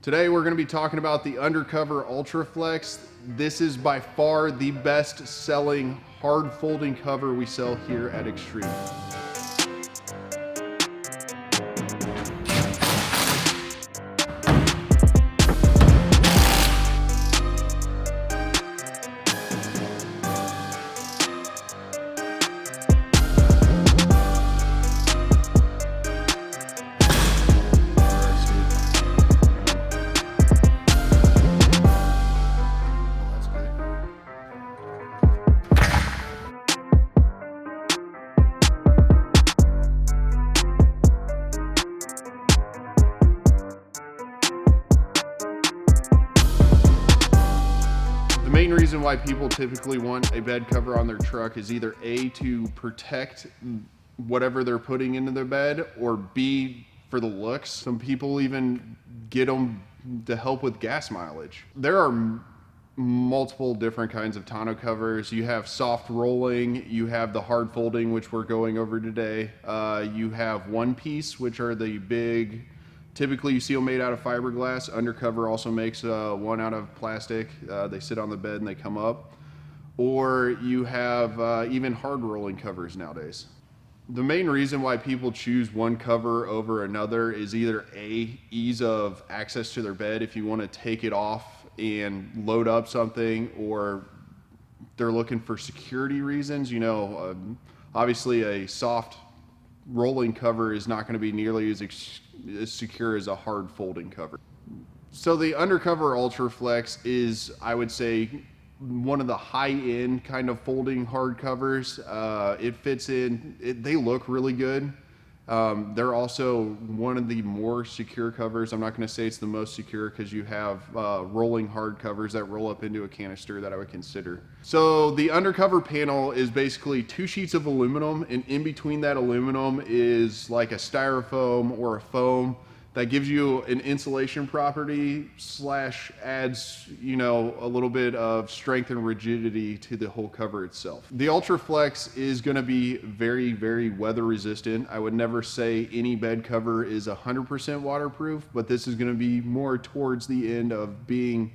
Today we're going to be talking about the UnderCover ULTRA FLEX. This is by far the best selling hard folding cover we sell here at Xtreme. The main reason why people typically want a bed cover on their truck is either A, to protect whatever they're putting into their bed, or B, for the looks. Some people even get them to help with gas mileage. There are multiple different kinds of tonneau covers. You have soft rolling, you have the hard folding, which we're going over today. You have one piece, which are the big, typically you see them made out of fiberglass. UnderCover also makes one out of plastic. They sit on the bed and they come up. Or you have even hard rolling covers nowadays. The main reason why people choose one cover over another is either A, ease of access to their bed if you want to take it off and load up something, or they're looking for security reasons. You know, obviously a soft rolling cover is not going to be nearly as secure as a hard folding cover. So the UnderCover ULTRA FLEX is, I would say, one of the high-end kind of folding hard covers. It fits in, they look really good. They're also one of the more secure covers. I'm not going to say it's the most secure, because you have rolling hard covers that roll up into a canister that I would consider. So the UnderCover panel is basically two sheets of aluminum, and in between that aluminum is like a styrofoam or a foam that gives you an insulation property slash adds, you know, a little bit of strength and rigidity to the whole cover itself. The ULTRA FLEX is going to be very, very weather resistant. I would never say any bed cover is 100% waterproof, but this is going to be more towards the end of being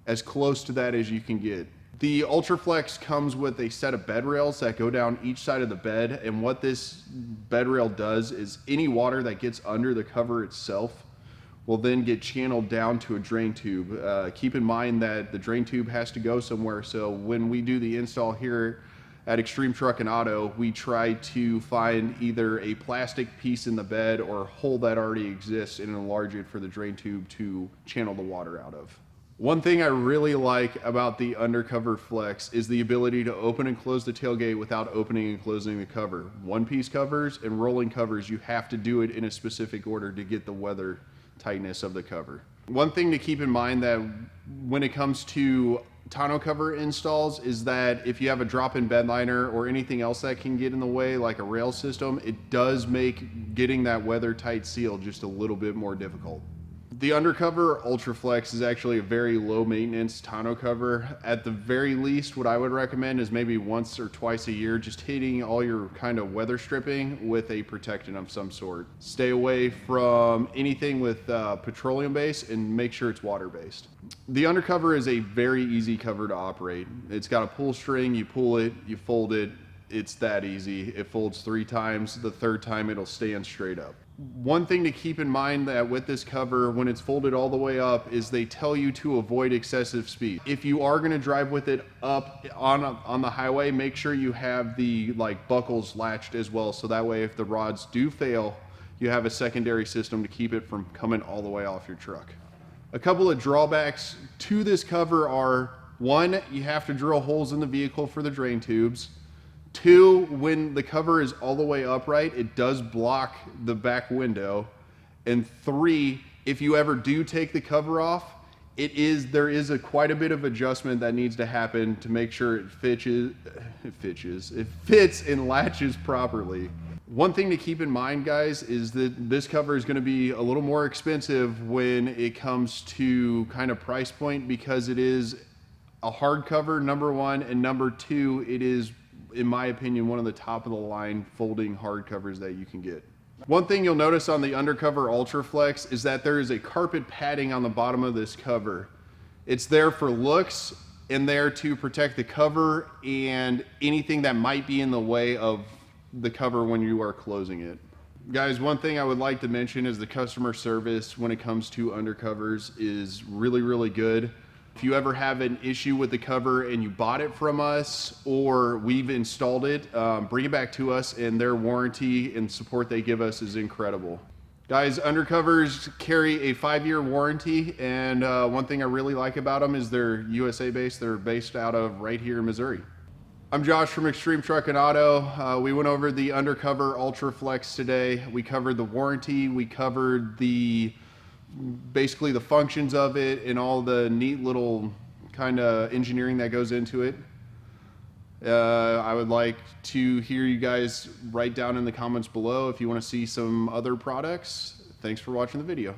as close to that as you can get. The ULTRA FLEX comes with a set of bed rails that go down each side of the bed, and what this bed rail does is any water that gets under the cover itself will then get channeled down to a drain tube. Keep in mind that the drain tube has to go somewhere, so when we do the install here at Xtreme Truck and Autuo, we try to find either a plastic piece in the bed or a hole that already exists and enlarge it for the drain tube to channel the water out of. One thing I really like about the UnderCover FLEX is the ability to open and close the tailgate without opening and closing the cover. One-piece covers and rolling covers, you have to do it in a specific order to get the weather tightness of the cover. One thing to keep in mind that when it comes to tonneau cover installs is that if you have a drop-in bed liner or anything else that can get in the way, like a rail system, it does make getting that weather tight seal just a little bit more difficult. The UnderCover ULTRA FLEX is actually a very low maintenance tonneau cover. At the very least, what I would recommend is maybe once or twice a year, just hitting all your kind of weather stripping with a protectant of some sort. Stay away from anything with petroleum base and make sure it's water based. The UnderCover is a very easy cover to operate. It's got a pull string, you pull it, you fold it, it's that easy. It folds 3 times, the 3rd time it'll stand straight up. One thing to keep in mind that with this cover, when it's folded all the way up, is they tell you to avoid excessive speed. If you are going to drive with it up on the highway, make sure you have the buckles latched as well, so that way if the rods do fail, you have a secondary system to keep it from coming all the way off your truck. A couple of drawbacks to this cover are, 1, you have to drill holes in the vehicle for the drain tubes. 2, when the cover is all the way upright, it does block the back window. And 3, if you ever do take the cover off, there is quite a bit of adjustment that needs to happen to make sure it fits and latches properly. One thing to keep in mind, guys, is that this cover is going to be a little more expensive when it comes to kind of price point, because it is a hard cover, number 1, and number 2, it is, in my opinion, one of the top of the line folding hard covers that you can get. One thing you'll notice on the UnderCover Ultra Flex is that there is a carpet padding on the bottom of this cover. It's there for looks and there to protect the cover and anything that might be in the way of the cover when you are closing it. Guys, one thing I would like to mention is the customer service when it comes to undercovers is really, really good. If you ever have an issue with the cover and you bought it from us or we've installed it, bring it back to us, and their warranty and support they give us is incredible. Guys, undercovers carry a 5-year warranty, and one thing I really like about them is they're USA based. They're based out of right here in Missouri. I'm Josh from Xtreme Truck and Autuo. We went over the UnderCover Ultra Flex today. We covered the warranty, we covered basically the functions of it and all the neat little kind of engineering that goes into it. I would like to hear you guys write down in the comments below if you want to see some other products. Thanks for watching the video.